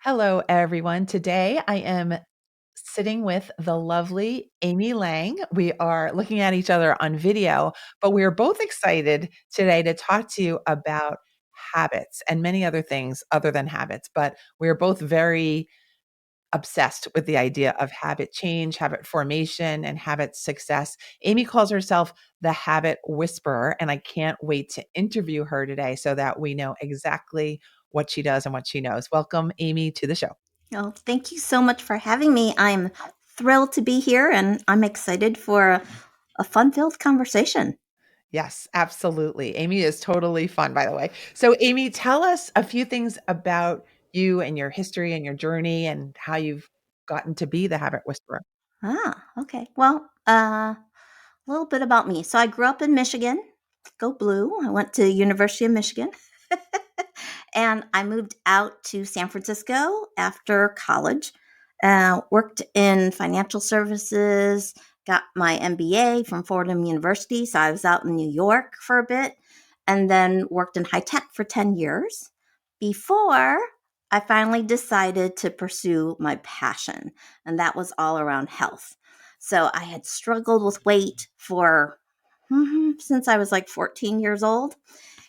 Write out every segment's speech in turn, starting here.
Hello, everyone. Today I am sitting with the lovely Amy Lang. We are looking at each other on video, but we are both excited today to talk to you about habits and many other things other than habits. But we are both very obsessed with the idea of habit change, habit formation, and habit success. Amy calls herself the habit whisperer, and I can't wait to interview her today so that we know exactly what she does and what she knows. Welcome, Amy, to the show. Well, thank you so much for having me. I'm thrilled to be here and I'm excited for a fun filled conversation. Yes, absolutely. Amy is totally fun, by the way. So, Amy, tell us a few things about you and your history and your journey and how you've gotten to be the habit whisperer. Okay. Well, a little bit about me. So I grew up in Michigan. Go Blue. I went to University of Michigan. And I moved out to San Francisco after college. Worked in financial services, got my MBA from Fordham University. So I was out in New York for a bit and then worked in high tech for 10 years before I finally decided to pursue my passion. And that was all around health. So I had struggled with weight for since I was like 14 years old.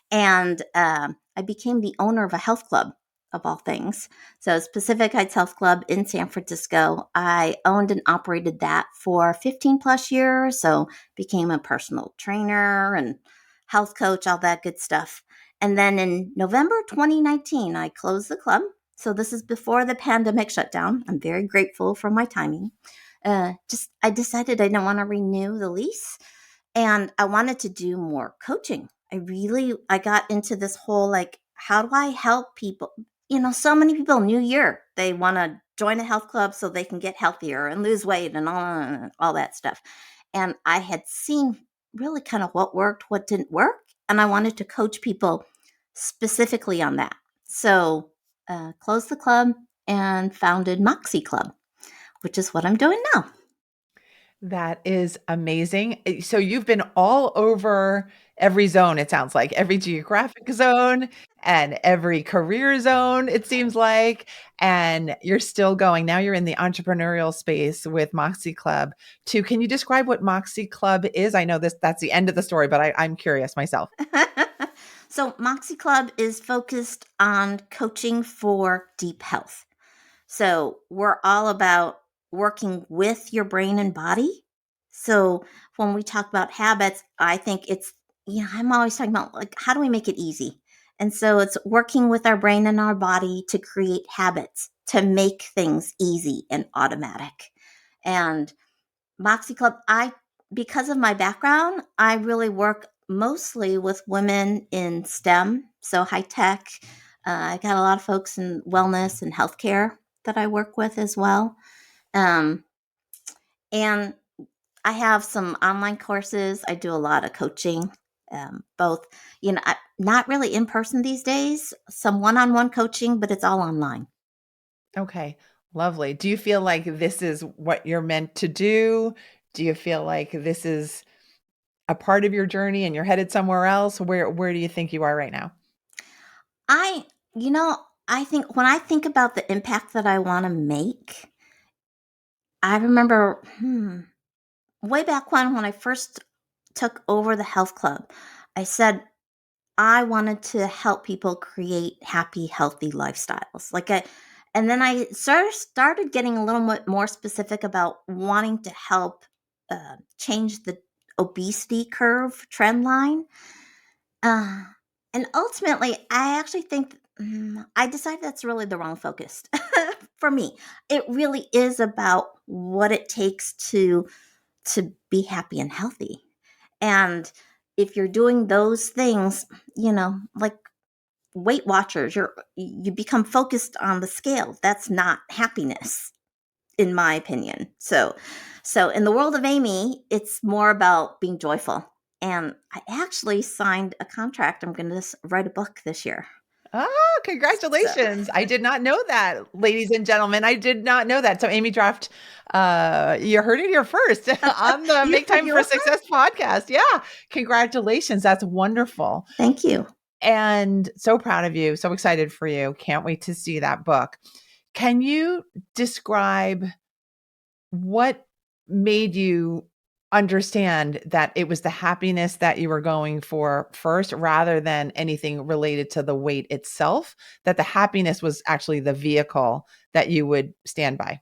And I became the owner of a health club, of all things. So, Pacific Heights Health Club in San Francisco. I owned and operated that for 15 plus years. So, became a personal trainer and health coach, all that good stuff. And then in November 2019, I closed the club. So, this is before the pandemic shutdown. I'm very grateful for my timing. I decided I didn't want to renew the lease and I wanted to do more coaching. I got into this whole like, how do I help people? So many people, new year, they want to join a health club so they can get healthier and lose weight and all that stuff. And I had seen really kind of what worked, what didn't work. And I wanted to coach people specifically on that. So, closed the club and founded Moxie Club, which is what I'm doing now. That is amazing. So you've been all over every zone, it sounds like, every geographic zone and every career zone, it seems like, and you're still going. Now you're in the entrepreneurial space with Moxie Club too. Can you describe what Moxie Club is? I know that's the end of the story, but I'm curious myself. So, Moxie Club is focused on coaching for deep health. So, we're all about working with your brain and body. So, when we talk about habits, I think I'm always talking about like, how do we make it easy? And so, it's working with our brain and our body to create habits to make things easy and automatic. And Moxie Club, because of my background, I really work mostly with women in STEM, so high tech. I got a lot of folks in wellness and healthcare that I work with as well. Um, and I have some online courses. I do a lot of coaching, both, not really in person these days, some one on one coaching, but it's all online. Okay, lovely. Do you feel like this is what you're meant to do? Do you feel like this is a part of your journey and you're headed somewhere else? Where do you think you are right now? I, I think when I think about the impact that I want to make, I remember way back when I first took over the health club, I said I wanted to help people create happy, healthy lifestyles. And then I started getting a little bit more specific about wanting to help change the obesity curve trend line. Uh, and ultimately, I actually think I decided that's really the wrong focus for me. It really is about what it takes to be happy and healthy. And if you're doing those things, like Weight Watchers, you become focused on the scale. That's not happiness, in my opinion. So in the world of Amy, it's more about being joyful. And I actually signed a contract. I'm going to write a book this year. Ah, So congratulations. I did not know that, ladies and gentlemen. I did not know that. So Amy Draft, you heard it here first on the you Make heard Time your for word? Success podcast. Yeah. Congratulations. That's wonderful. Thank you. And so proud of you. So excited for you. Can't wait to see that book. Can you describe what made you understand that it was the happiness that you were going for first rather than anything related to the weight itself, that the happiness was actually the vehicle that you would stand by?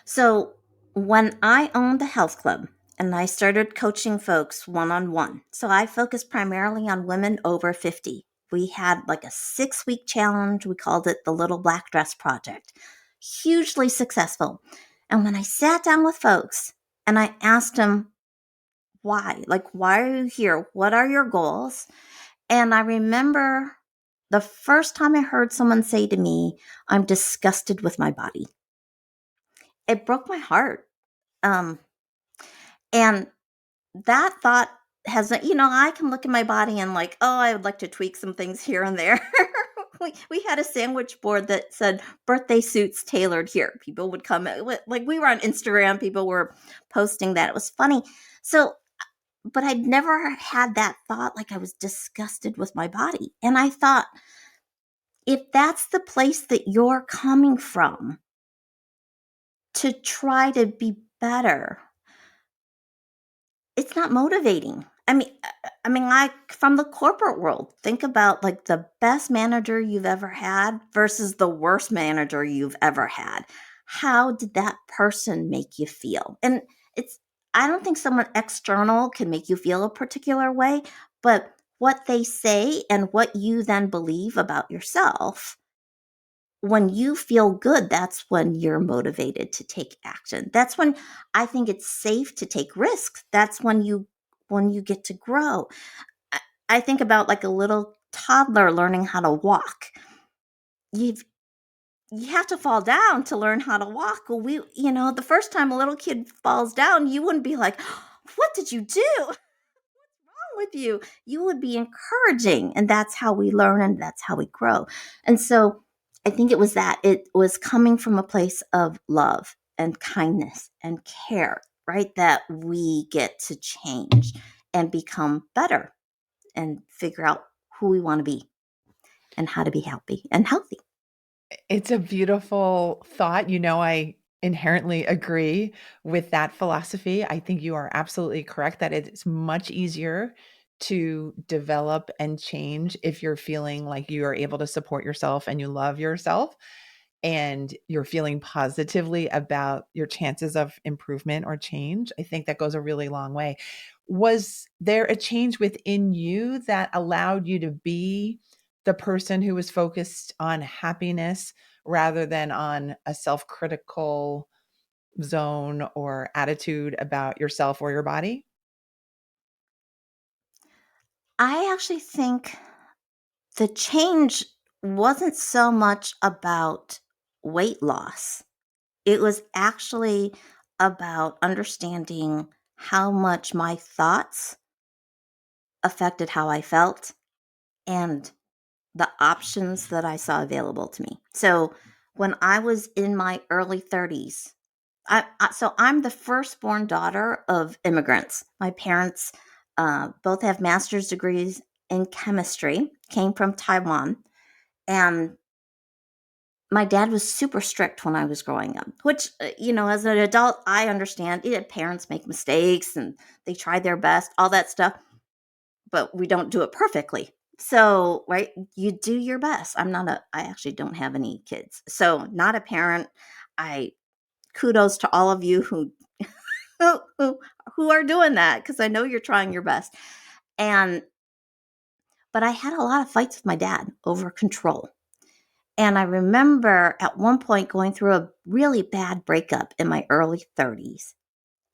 So when I owned a health club and I started coaching folks one on one, so I focused primarily on women over 50. We had like a 6 week challenge. We called it the Little Black Dress Project. Hugely successful. And when I sat down with folks and I asked them, why? Like, why are you here? What are your goals? And I remember the first time I heard someone say to me, I'm disgusted with my body. It broke my heart. Um, and that thought has, I can look at my body and like, oh, I would like to tweak some things here and there. We had a sandwich board that said birthday suits tailored here. People would come, like we were on Instagram, people were posting that. It was funny. So, but I'd never had that thought like I was disgusted with my body. And I thought, if that's the place that you're coming from to try to be better, it's not motivating. Like from the corporate world, think about like the best manager you've ever had versus the worst manager you've ever had. How did that person make you feel? And it's, I don't think someone external can make you feel a particular way, but what they say and what you then believe about yourself, when you feel good, that's when you're motivated to take action. That's when I think it's safe to take risks. That's when you get to grow. I, I think about like a little toddler learning how to walk. You've you have to fall down to learn how to walk. Well, the first time a little kid falls down, you wouldn't be like, "What did you do?" With you, you would be encouraging. And that's how we learn and that's how we grow. And so I think it was coming from a place of love and kindness and care, right? That we get to change and become better and figure out who we want to be and how to be happy and healthy. It's a beautiful thought. I inherently agree with that philosophy. I think you are absolutely correct that it's much easier to develop and change if you're feeling like you are able to support yourself and you love yourself and you're feeling positively about your chances of improvement or change. I think that goes a really long way. Was there a change within you that allowed you to be the person who was focused on happiness rather than on a self-critical zone or attitude about yourself or your body? I actually think the change wasn't so much about weight loss. It was actually about understanding how much my thoughts affected how I felt and the options that I saw available to me. So when I was in my early 30s, so I'm the firstborn daughter of immigrants. My parents both have master's degrees in chemistry, came from Taiwan, and my dad was super strict when I was growing up, which, as an adult, I understand. Yeah, parents make mistakes and they try their best, all that stuff, but we don't do it perfectly. So, right, you do your best. I actually don't have any kids. So, not a parent. I kudos to all of you who, who, who are doing that because I know you're trying your best. And, but I had a lot of fights with my dad over control. And I remember at one point going through a really bad breakup in my early 30s.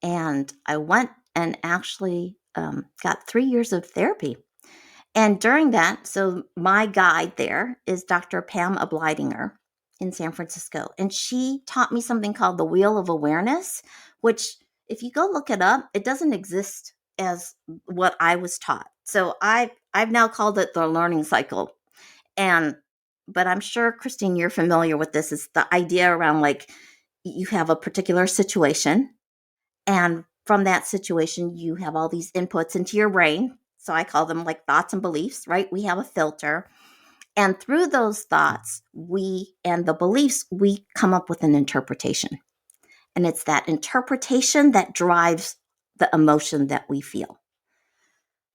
And I went and actually got 3 years of therapy. And during that, so my guide there is Dr. Pam Ablidinger in San Francisco. And she taught me something called the Wheel of Awareness, which, if you go look it up, it doesn't exist as what I was taught. So I've now called it the learning cycle. And but I'm sure, Christine, you're familiar with this. Is the idea around like you have a particular situation, and from that situation, you have all these inputs into your brain. So I call them like thoughts and beliefs, right? We have a filter. And through those thoughts, we and the beliefs, we come up with an interpretation. And it's that interpretation that drives the emotion that we feel.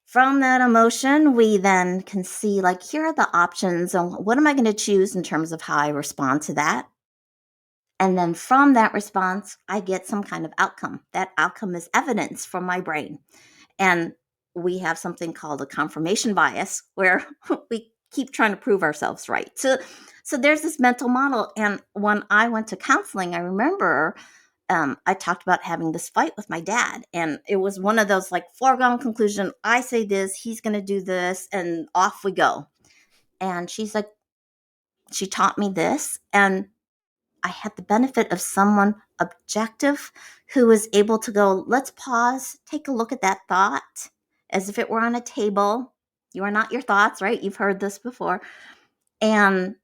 From that emotion, we then can see, like, here are the options and what am I going to choose in terms of how I respond to that. And then from that response, I get some kind of outcome. That outcome is evidence from my brain. And we have something called a confirmation bias where we keep trying to prove ourselves right. So there's this mental model. And when I went to counseling, I remember I talked about having this fight with my dad. And it was one of those like foregone conclusion. I say this, he's going to do this, and off we go. And she's like, she taught me this. And I had the benefit of someone objective who was able to go, let's pause, take a look at that thought as if it were on a table. You are not your thoughts, right? You've heard this before. And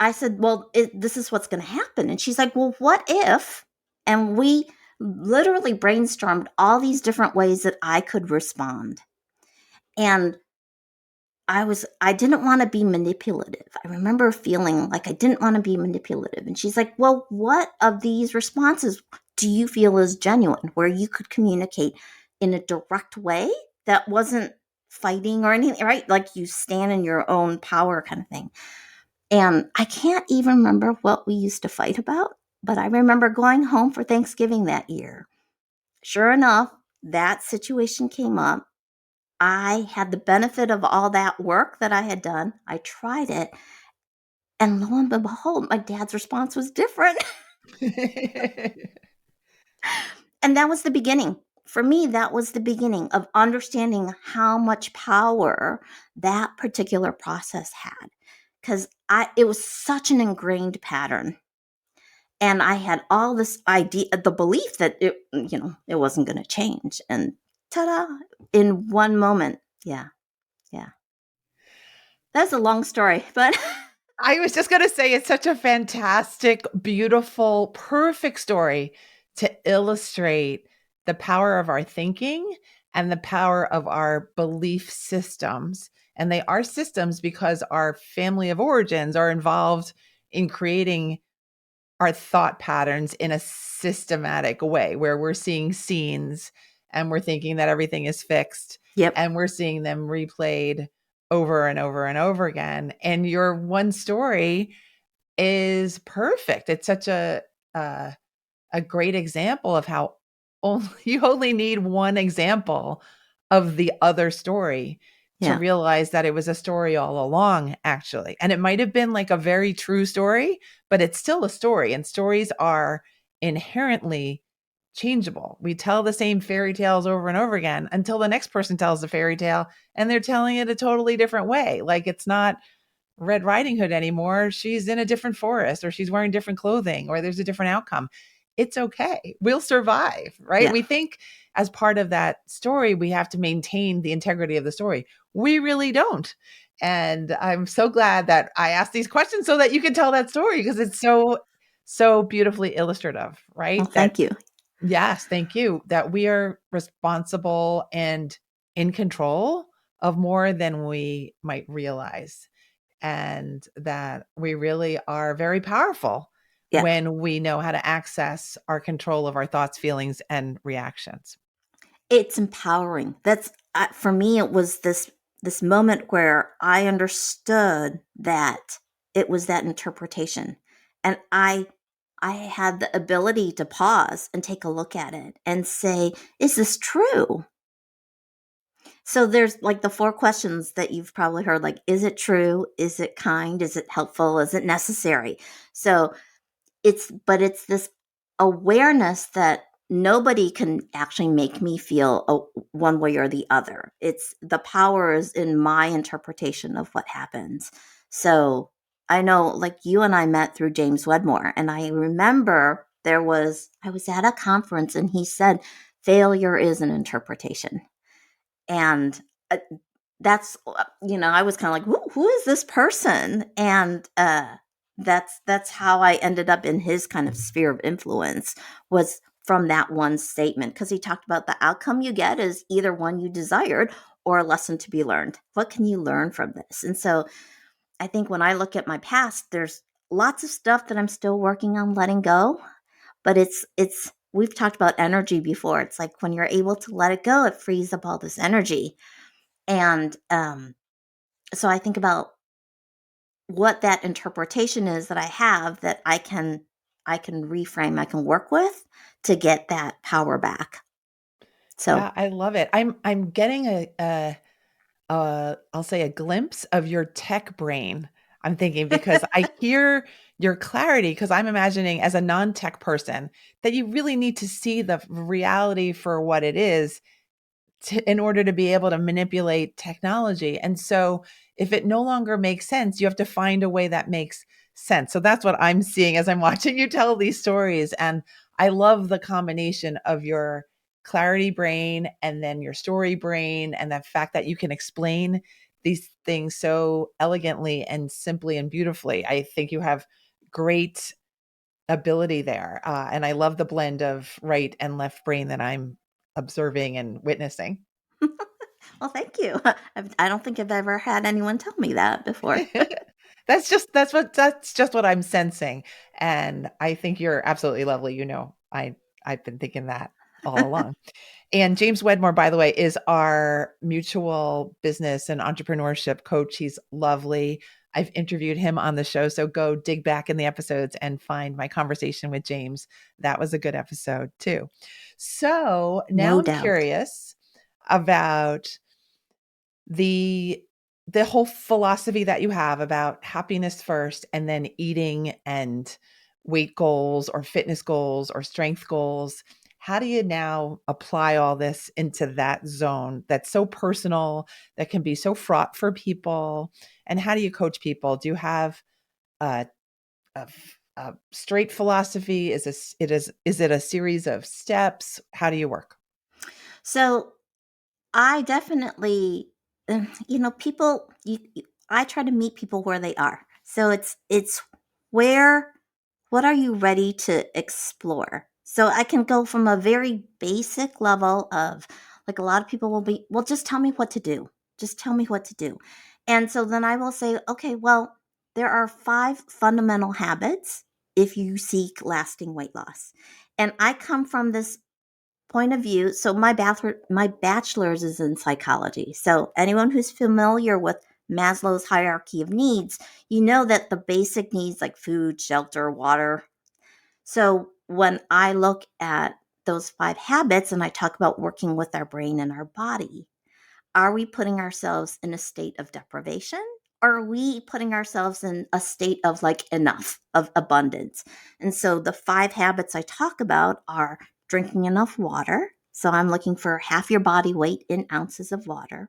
I said, well, this is what's going to happen. And she's like, well, what if? And we literally brainstormed all these different ways that I could respond. And I didn't want to be manipulative. I remember feeling like I didn't want to be manipulative. And she's like, well, what of these responses do you feel is genuine, where you could communicate in a direct way that wasn't fighting or anything, right? Like you stand in your own power kind of thing. And I can't even remember what we used to fight about, but I remember going home for Thanksgiving that year. Sure enough, that situation came up. I had the benefit of all that work that I had done. I tried it. And lo and behold, my dad's response was different. And that was the beginning. For me, that was the beginning of understanding how much power that particular process had. Because it was such an ingrained pattern. And I had all this idea, the belief that it wasn't going to change. And ta-da, in one moment. Yeah, yeah. That's a long story, but I was just going to say it's such a fantastic, beautiful, perfect story to illustrate the power of our thinking and the power of our belief systems. And they are systems because our family of origins are involved in creating our thought patterns in a systematic way where we're seeing scenes and we're thinking that everything is fixed yep, and we're seeing them replayed over and over and over again. And your one story is perfect. It's such a great example of how you only need one example of the other story to yeah, realize that it was a story all along, actually. And it might have been like a very true story, but it's still a story. And stories are inherently changeable. We tell the same fairy tales over and over again until the next person tells the fairy tale and they're telling it a totally different way. Like it's not Red Riding Hood anymore. She's in a different forest or she's wearing different clothing or there's a different outcome. It's okay. We'll survive, right? yeah. We think as part of that story, we have to maintain the integrity of the story. We really don't. And I'm so glad that I asked these questions so that you can tell that story because it's so beautifully illustrative, Well, right? That thank you. yes, thank you. That we are responsible and in control of more than we might realize and that we really are very powerful Yeah. when we know how to access our control of our thoughts, feelings, and reactions. It's empowering. That's for me. It was this moment where I understood that it was that interpretation, and I had the ability to pause and take a look at it and say, "Is this true?" So there's like the four questions that you've probably heard, like, "Is it true? Is it kind? Is it helpful? Is it necessary?" So it's this awareness that nobody can actually make me feel one way or the other. It's the power is in my interpretation of what happens. So I know, like, you and I met through James Wedmore, and I remember I was at a conference and he said failure is an interpretation. And that's I was kind of like, who is this person? And that's how I ended up in his kind of sphere of influence, was from that one statement, because he talked about the outcome you get is either one you desired or a lesson to be learned? What can you learn from this? And so I think when I look at my past, there's lots of stuff that I'm still working on letting go, but it's we've talked about energy before. It's like when you're able to let it go, it frees up all this energy. And so I think about what that interpretation is that I have that I can reframe, I can work with to get that power back. So Yeah, I love it. I'm getting I'll say a glimpse of your tech brain. I'm thinking because I hear your clarity because I'm imagining as a non-tech person that you really need to see the reality for what it is in order to be able to manipulate technology. And so if it no longer makes sense, you have to find a way that makes sense. So that's what I'm seeing as I'm watching you tell these stories. And I love the combination of your clarity brain and then your story brain and the fact that you can explain these things so elegantly and simply and beautifully. I think you have great ability there. And I love the blend of right and left brain that I'm observing and witnessing. well, thank you. I don't think I've ever had anyone tell me that before. That's just what I'm sensing. And I think you're absolutely lovely. I've been thinking that all along. And James Wedmore, by the way, is our mutual business and entrepreneurship coach. He's lovely. I've interviewed him on the show. So go dig back in the episodes and find my conversation with James. That was a good episode too. So now No I'm doubt. curious about the the whole philosophy that you have about happiness first and then eating and weight goals or fitness goals or strength goals. How do you now apply all this into that zone that's so personal, that can be so fraught for people? And how do you coach people? Do you have a, a straight philosophy? Is it a series of steps? How do you work? So I definitely, people. I try to meet people where they are. So it's where, what are you ready to explore? So I can go from a very basic level of, like, a lot of people will be, well, just tell me what to do. Just tell me what to do. And so then I will say, okay, well, there are 5 fundamental habits if you seek lasting weight loss. And I come from this point of view. So my bachelor's is in psychology. So anyone who's familiar with Maslow's hierarchy of needs, you know that the basic needs like food, shelter, water. So when I look at those 5 habits and I talk about working with our brain and our body, are we putting ourselves in a state of deprivation? Or are we putting ourselves in a state of like enough, of abundance? And so the 5 habits I talk about are drinking enough water. So I'm looking for half your body weight in ounces of water.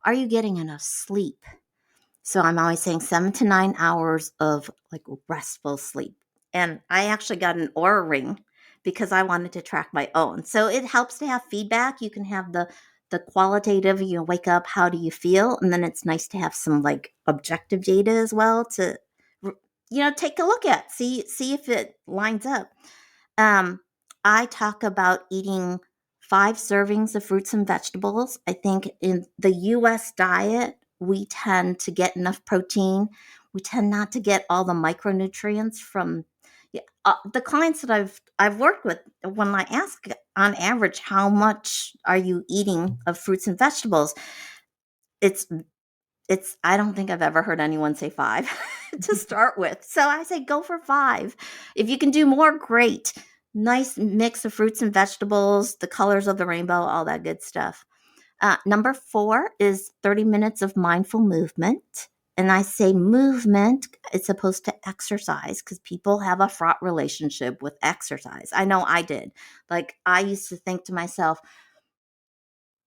Are you getting enough sleep? So I'm always saying 7 to 9 hours of like restful sleep. And I actually got an Aura ring because I wanted to track my own. So it helps to have feedback. You can have the qualitative, wake up, how do you feel? And then it's nice to have some like objective data as well to take a look at, see if it lines up. Um, I talk about eating 5 servings of fruits and vegetables. I think in the US diet, we tend to get enough protein. We tend not to get all the micronutrients from, yeah, the clients that I've worked with. When I ask on average, how much are you eating of fruits and vegetables? It's I don't think I've ever heard anyone say 5 to start with. So I say go for 5. If you can do more, great. Nice mix of fruits and vegetables, the colors of the rainbow, all that good stuff. Number 4 is 30 minutes of mindful movement. And I say movement is opposed to exercise because people have a fraught relationship with exercise. I know I did. Like, I used to think to myself,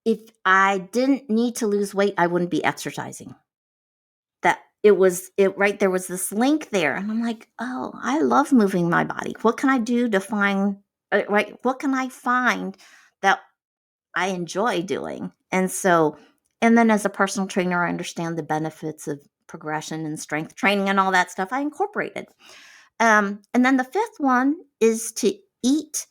if I didn't need to lose weight, I wouldn't be exercising. That it right there was this link there, and I'm like, oh, I love moving my body. What can I do to find, right, what can I find that I enjoy doing? And so, and then as a personal trainer, I understand the benefits of progression and strength training and all that stuff. I incorporated. And then the fifth one is to eat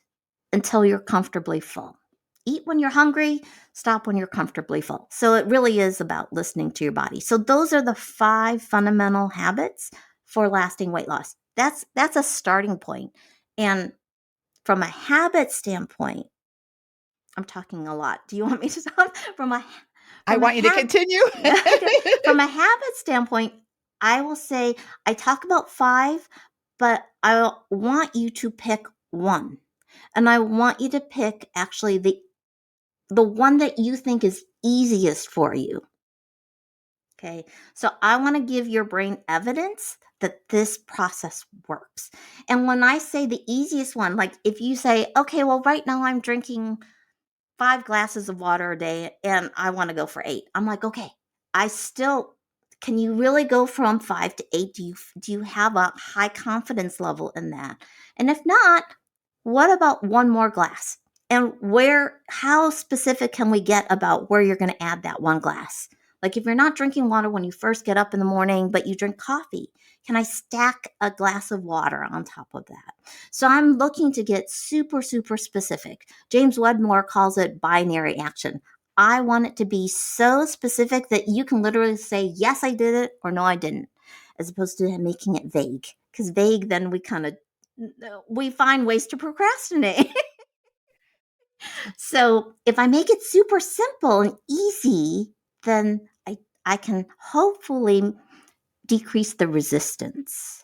until you're comfortably full. eat when you're hungry, stop when you're comfortably full. So it really is about listening to your body. So those are the 5 fundamental habits for lasting weight loss. That's a starting point. And from a habit standpoint, I'm talking a lot. Do you want me to talk I from a want you to habit continue. from a habit standpoint? I will say I talk about 5, but I want you to pick one. And I want you to pick actually the one that you think is easiest for you. Okay. So I want to give your brain evidence that this process works. And when I say the easiest one, like if you say, okay, well, right now I'm drinking 5 glasses of water a day and I want to go for 8. I'm like, okay, I still, can you really go from 5 to 8? Do you have a high confidence level in that? And if not, what about one more glass? And how specific can we get about where you're going to add that one glass? Like if you're not drinking water when you first get up in the morning, but you drink coffee, can I stack a glass of water on top of that? So I'm looking to get super, super specific. James Wedmore calls it binary action. I want it to be so specific that you can literally say, yes, I did it, or no, I didn't, as opposed to making it vague. Because vague, then we find ways to procrastinate. So if I make it super simple and easy, then I can hopefully decrease the resistance.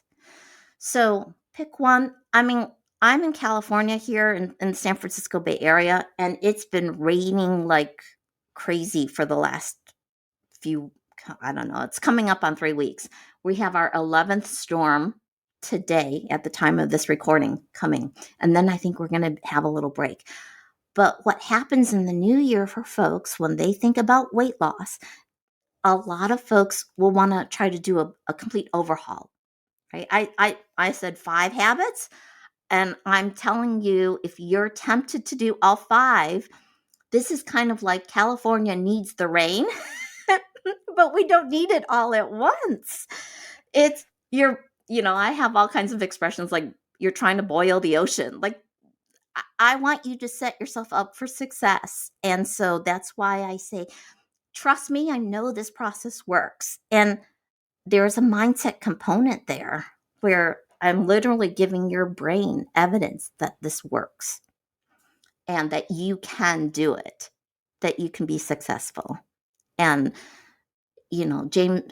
So pick one. I mean, I'm in California here in the San Francisco Bay Area, and it's been raining like crazy for the last few, I don't know, it's coming up on 3 weeks. We have our 11th storm today at the time of this recording coming. And then I think we're going to have a little break. But what happens in the new year for folks when they think about weight loss, a lot of folks will want to try to do a complete overhaul. Right? I said 5 habits, and I'm telling you, if you're tempted to do all 5, this is kind of like California needs the rain, but we don't need it all at once. It's I have all kinds of expressions like you're trying to boil the ocean. Like I want you to set yourself up for success. And so that's why I say, trust me, I know this process works. And there's a mindset component there where I'm literally giving your brain evidence that this works and that you can do it, that you can be successful. And, James,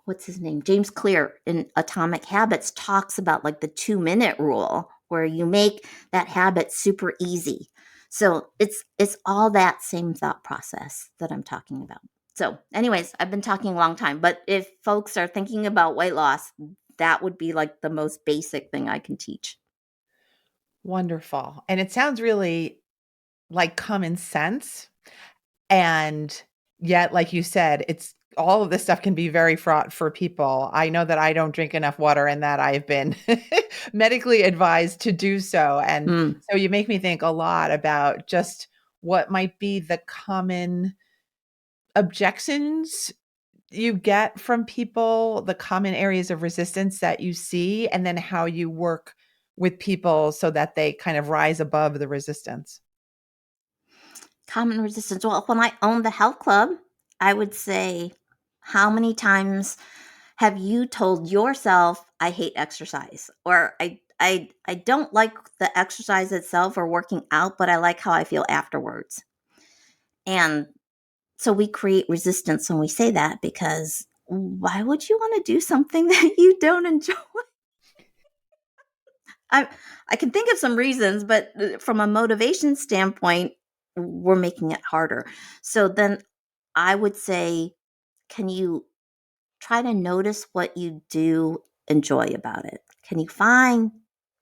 what's his name? James Clear in Atomic Habits talks about like the 2-minute rule where you make that habit super easy. So it's all that same thought process that I'm talking about. So, anyways, I've been talking a long time, but if folks are thinking about weight loss, that would be like the most basic thing I can teach. Wonderful. And it sounds really like common sense. And yet, like you said, it's all of this stuff can be very fraught for people. I know that I don't drink enough water and that I've been medically advised to do so. And Mm. so you make me think a lot about just what might be the common objections you get from people, the common areas of resistance that you see, and then how you work with people so that they kind of rise above the resistance. Common resistance. Well, when I owned the health club, I would say, how many times have you told yourself, I hate exercise, or I don't like the exercise itself or working out, but I like how I feel afterwards? And so we create resistance when we say that, because why would you want to do something that you don't enjoy? I I can think of some reasons, but from a motivation standpoint, we're making it harder. So then I would say, can you try to notice what you do enjoy about it? Can you find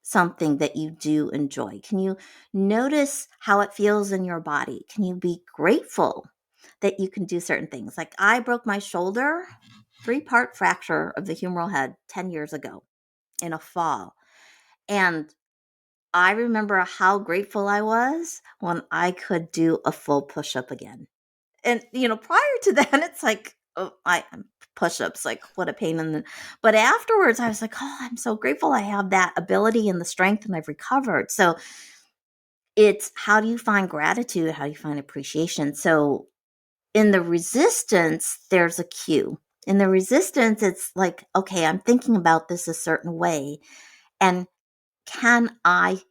something that you do enjoy? Can you notice how it feels in your body? Can you be grateful that you can do certain things? Like I broke my shoulder, 3-part fracture of the humeral head 10 years ago in a fall. And I remember how grateful I was when I could do a full push up again. And prior to that, it's like, oh, I push-ups, like what a pain in the. But afterwards, I was like, oh, I'm so grateful I have that ability and the strength, and I've recovered. So it's how do you find gratitude? How do you find appreciation? So in the resistance, there's a cue. In the resistance, it's like, okay, I'm thinking about this a certain way. And can I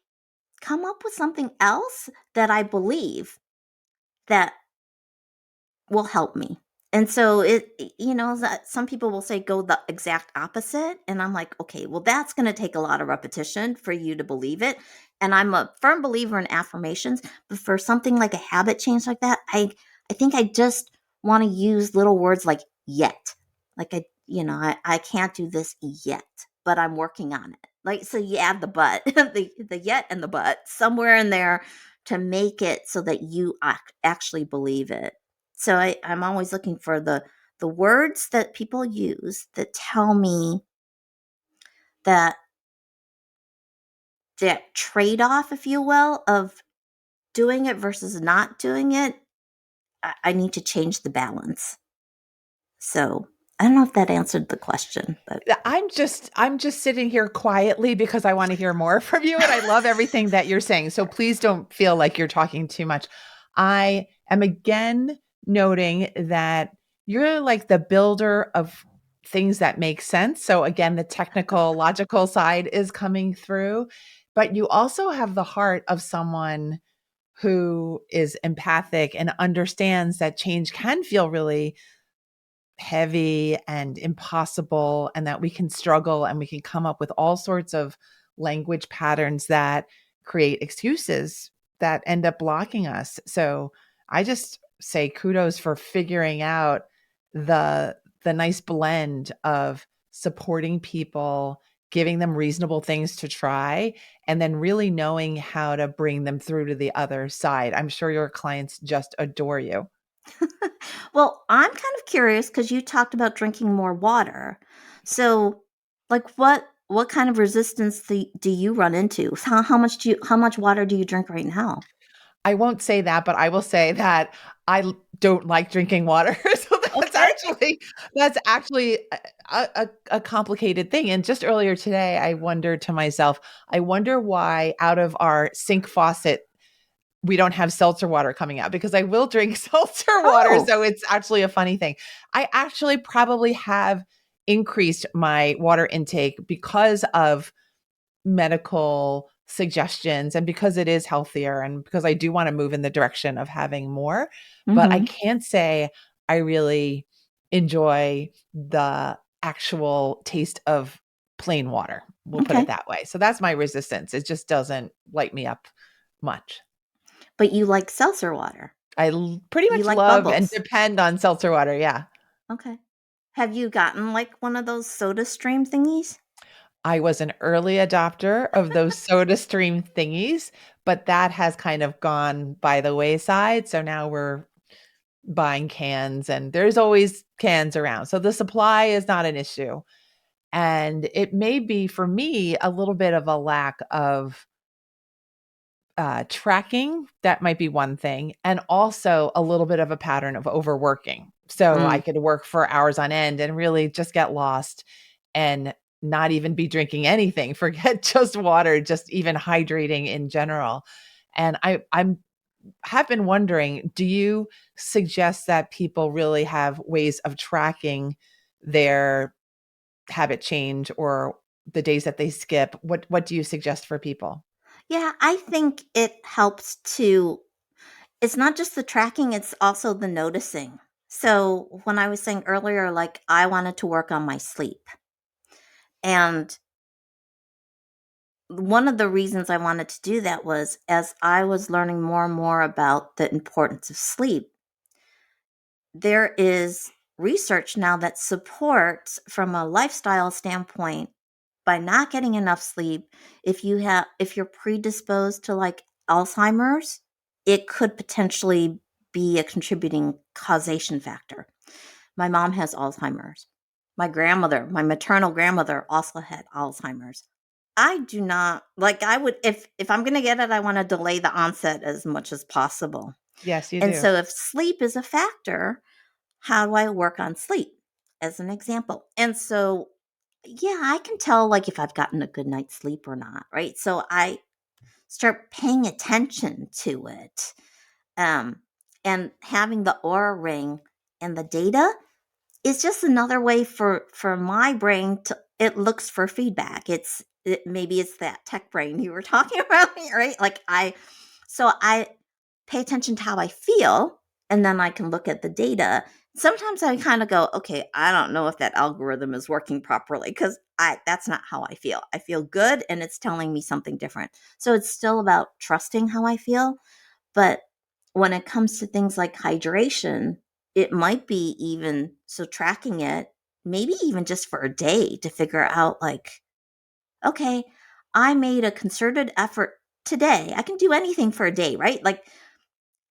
come up with something else that I believe that will help me? And so that some people will say go the exact opposite. And I'm like, okay, well, that's going to take a lot of repetition for you to believe it. And I'm a firm believer in affirmations, but for something like a habit change like that, I think I just want to use little words like yet. Like I can't do this yet, but I'm working on it. Like, so you add the but, the yet and the but somewhere in there to make it so that you actually believe it. So I'm always looking for the words that people use that tell me that that trade-off, if you will, of doing it versus not doing it. I need to change the balance. So I don't know if that answered the question, but Yeah, I'm just sitting here quietly because I want to hear more from you and I love everything that you're saying. So please don't feel like you're talking too much. I am again noting that you're like the builder of things that make sense. So again, the technical, logical side is coming through, but you also have the heart of someone who is empathic and understands that change can feel really heavy and impossible, and that we can struggle and we can come up with all sorts of language patterns that create excuses that end up blocking us. So I just say kudos for figuring out the nice blend of supporting people, giving them reasonable things to try, and then really knowing how to bring them through to the other side. I'm sure your clients just adore you. well, I'm kind of curious because you talked about drinking more water. So, like, what kind of resistance do you run into? How much water do you drink right now? I won't say that, but I will say that don't like drinking water. So Okay. that's actually a complicated thing. And just earlier today, I wondered to myself, I wonder why out of our sink faucet we don't have seltzer water coming out, because I will drink seltzer water. Oh. So it's actually a funny thing. I actually probably have increased my water intake because of medical suggestions and because it is healthier and because I do want to move in the direction of having more. But I Mm-hmm. can't say I really enjoy the actual taste of plain water. We'll put it Okay. that way. So that's my resistance. It just doesn't light me up much. But you like seltzer water. Pretty You much like love and bubbles. depend on seltzer water. Yeah. Okay. Have you gotten like one of those soda stream thingies? I was an early adopter of those soda stream thingies, but that has kind of gone by the wayside. So now we're buying cans and there's always cans around. So the supply is not an issue. And it may be for me a little bit of a lack of tracking. That might be one thing. And also a little bit of a pattern of overworking. So I Mm, could work for hours on end and really just get lost and not even be drinking anything, forget just water, just even hydrating in general. And I'm have been wondering, do you suggest that people really have ways of tracking their habit change or the days that they skip? What do you suggest for people? yeah, I think it helps to it's not just the tracking, it's also the noticing. So, when I was saying earlier, like, I wanted to work on my sleep. And one of the reasons I wanted to do that was as I was learning more and more about the importance of sleep, there is research now that supports from a lifestyle standpoint by not getting enough sleep if you're predisposed to like Alzheimer's, it could potentially be a contributing causation factor. My mom has Alzheimer's. My maternal grandmother also had Alzheimer's. I do not like I would if I'm going to get it I want to delay the onset as much as possible. Yes, you And do. so if sleep is a factor, how do I work on sleep as an example? And so, yeah, I can tell like if I've gotten a good night's sleep or not, right? So start paying attention to it. Um, and having the aura ring and the data is just another way for my brain to, it looks for feedback. Maybe it's that tech brain you were talking about, right? Like I pay attention to how I feel, and then I can look at the data. Sometimes I kind of go, okay, I don't know if that algorithm is working properly because I that's not how I feel. I feel good and it's telling me something different. So it's still about trusting how I feel. But when it comes to things like hydration, it might be even so tracking it, maybe even just for a day to figure out like, okay, I made a concerted effort today. I can do anything for a day, right? Like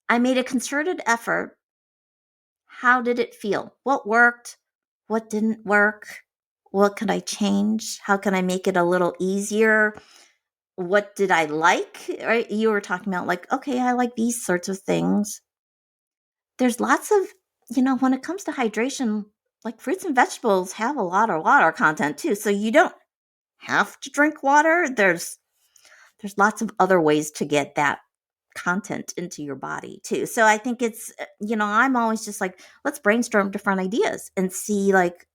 I made a concerted effort. How did it feel? What worked? What didn't work? What could I change? How can I make it a little easier? What did I like? Right? You were talking about like, okay, I like these sorts of things. There's lots of, when it comes to hydration, like fruits and vegetables have a lot of water content too. So you don't have to drink water. There's lots of other ways to get that content into your body too. So I think it's, I'm always just like, let's brainstorm different ideas and see like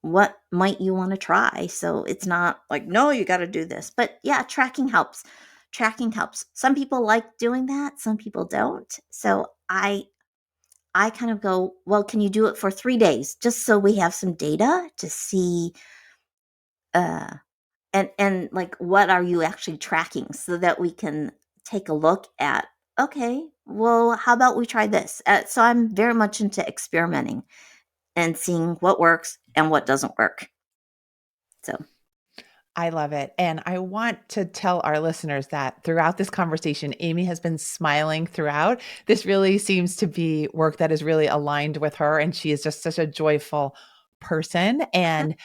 what might you want to try. So it's not like, no, you got to do this. But yeah, tracking helps. Tracking helps. Some people like doing that, some people don't. So I kind of go, well, can you do it for 3 days just so we have some data to see uh and like what are you actually tracking so that we can take a look at, okay, well, how about we try this? So I'm very much into experimenting and seeing what works and what doesn't work. So, I love it. And I want to tell our listeners that throughout this conversation, Amy has been smiling throughout. This really seems to be work that is really aligned with her. And she is just such a joyful person. And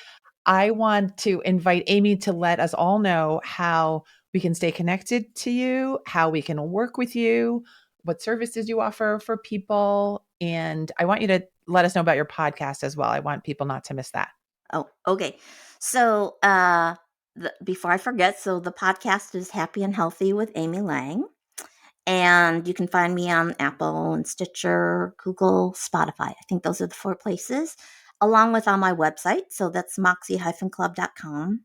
I want to invite Amy to let us all know how we can stay connected to you, how we can work with you, what services you offer for people. And I want you to let us know about your podcast as well. I want people not to miss that. oh, okay. So, before I forget, so the podcast is Happy and Healthy with Amy Lang. And you can find me on Apple and Stitcher, Google, Spotify. I think those are the 4 places, along with on my website. So that's moxie-club.com.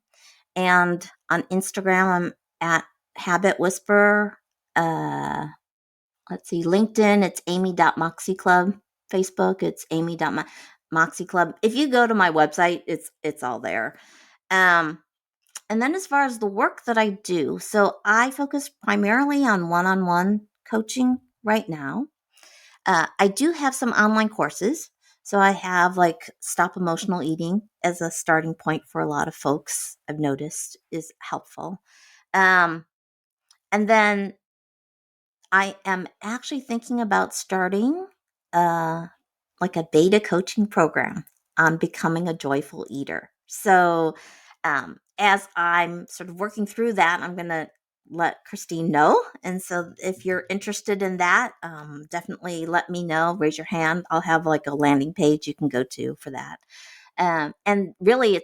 And on Instagram, I'm at Habit Whisperer. Uh, let's see, LinkedIn, it's amy.moxieclub. Facebook, it's amy.moxieclub. If you go to my website, it's all there. Um, and then as far as the work that I do, so I focus primarily on one-on-one coaching right now. I do have some online courses. So I have like Stop Emotional Eating as a starting point for a lot of folks, I've noticed is helpful. Um, and then I am actually thinking about starting uh, like a beta coaching program on becoming a joyful eater. So, as I'm sort of working through that, I'm going to let Christine know. And so, if you're interested in that, definitely let me know. Raise your hand. I'll have like a landing page you can go to for that. And really,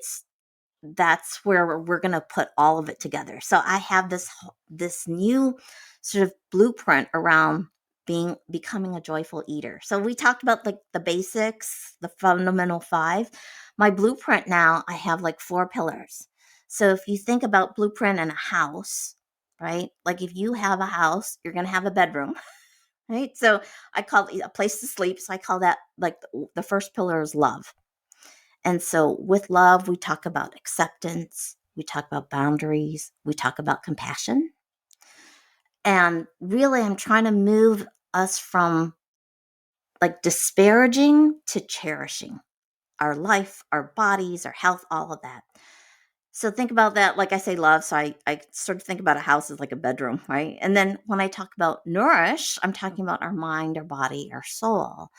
that's where we're going to put all of it together. So I have this new sort of blueprint around becoming a joyful eater. So we talked about like the basics, the fundamental 5. My blueprint now, I have like 4 pillars. So if you think about blueprint in a house, right? Like if you have a house, you're going to have a bedroom, right? So I call it a place to sleep. So I call that like the first pillar is love. And so with love, we talk about acceptance, we talk about boundaries, we talk about compassion. And really, I'm trying to move us from like disparaging to cherishing our life, our bodies, our health, all of that. So think about that. Like I say, love. So I sort of think about a house as like a bedroom, right? And then when I talk about nourish, I'm talking about our mind, our body, our soul.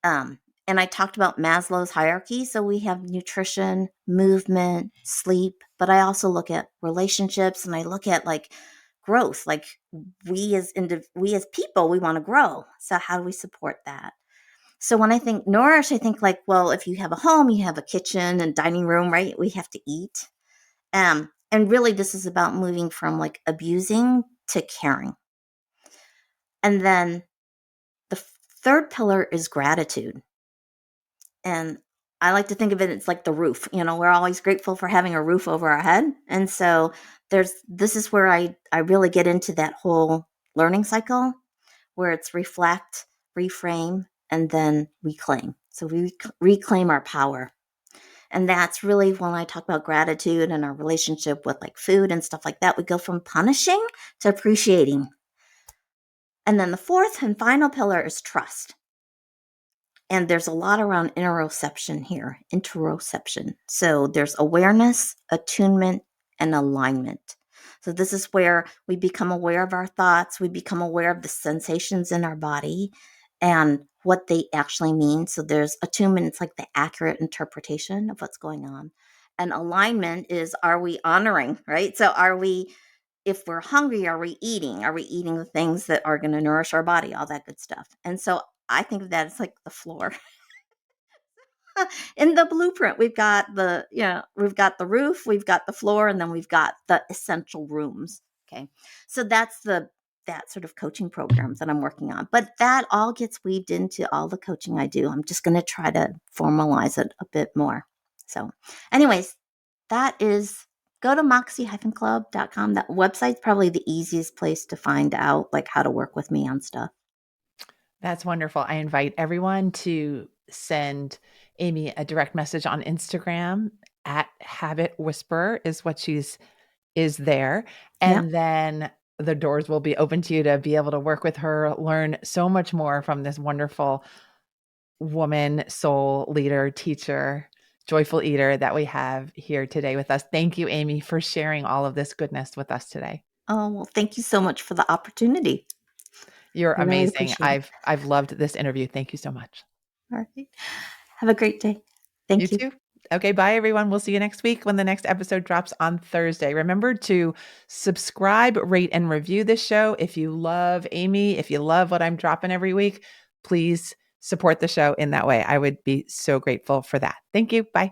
Um, and I talked about Maslow's hierarchy. So we have nutrition, movement, sleep, but I also look at relationships and I look at like growth. Like we as people, we want to grow. So how do we support that? So when I think nourish, I think like, well, if you have a home, you have a kitchen and dining room, right? We have to eat. And really, this is about moving from like abusing to caring. And then the third pillar is gratitude. And I like to think of it, it's like the roof. We're always grateful for having a roof over our head. And so this is where I really get into that whole learning cycle where it's reflect, reframe, and then reclaim. So we reclaim our power. And that's really when I talk about gratitude and our relationship with like food and stuff like that. We go from punishing to appreciating. And then the fourth and final pillar is trust. And there's a lot around interoception here, interoception. So there's awareness, attunement, and alignment. So this is where we become aware of our thoughts, we become aware of the sensations in our body and what they actually mean. So there's attunement, it's like the accurate interpretation of what's going on. And alignment is, are we honoring, right? So if we're hungry, are we eating? Are we eating the things that are going to nourish our body? All that good stuff. And so I think of that as like the floor. In the blueprint, we've got the roof, we've got the floor, and then we've got the essential rooms. Okay. So that's that sort of coaching programs that I'm working on. But that all gets weaved into all the coaching I do. I'm just going to try to formalize it a bit more. So, anyways, that is go to moxie-club.com. That website's probably the easiest place to find out like how to work with me on stuff. That's wonderful. I invite everyone to send Amy a direct message on Instagram at Habit Whisperer is what is there. Yeah. And then the doors will be open to you to be able to work with her, learn so much more from this wonderful woman, soul leader, teacher, joyful eater that we have here today with us. Thank you, Amy, for sharing all of this goodness with us today. Oh, well, thank you so much for the opportunity. You're I really amazing. appreciate it. I've loved this interview. Thank you so much. All right. Have a great day. You Thank you. too. Okay, bye everyone. We'll see you next week when the next episode drops on Thursday. Remember to subscribe, rate, and review this show. If you love Amy, if you love what I'm dropping every week, please support the show in that way. I would be so grateful for that. Thank you. Bye.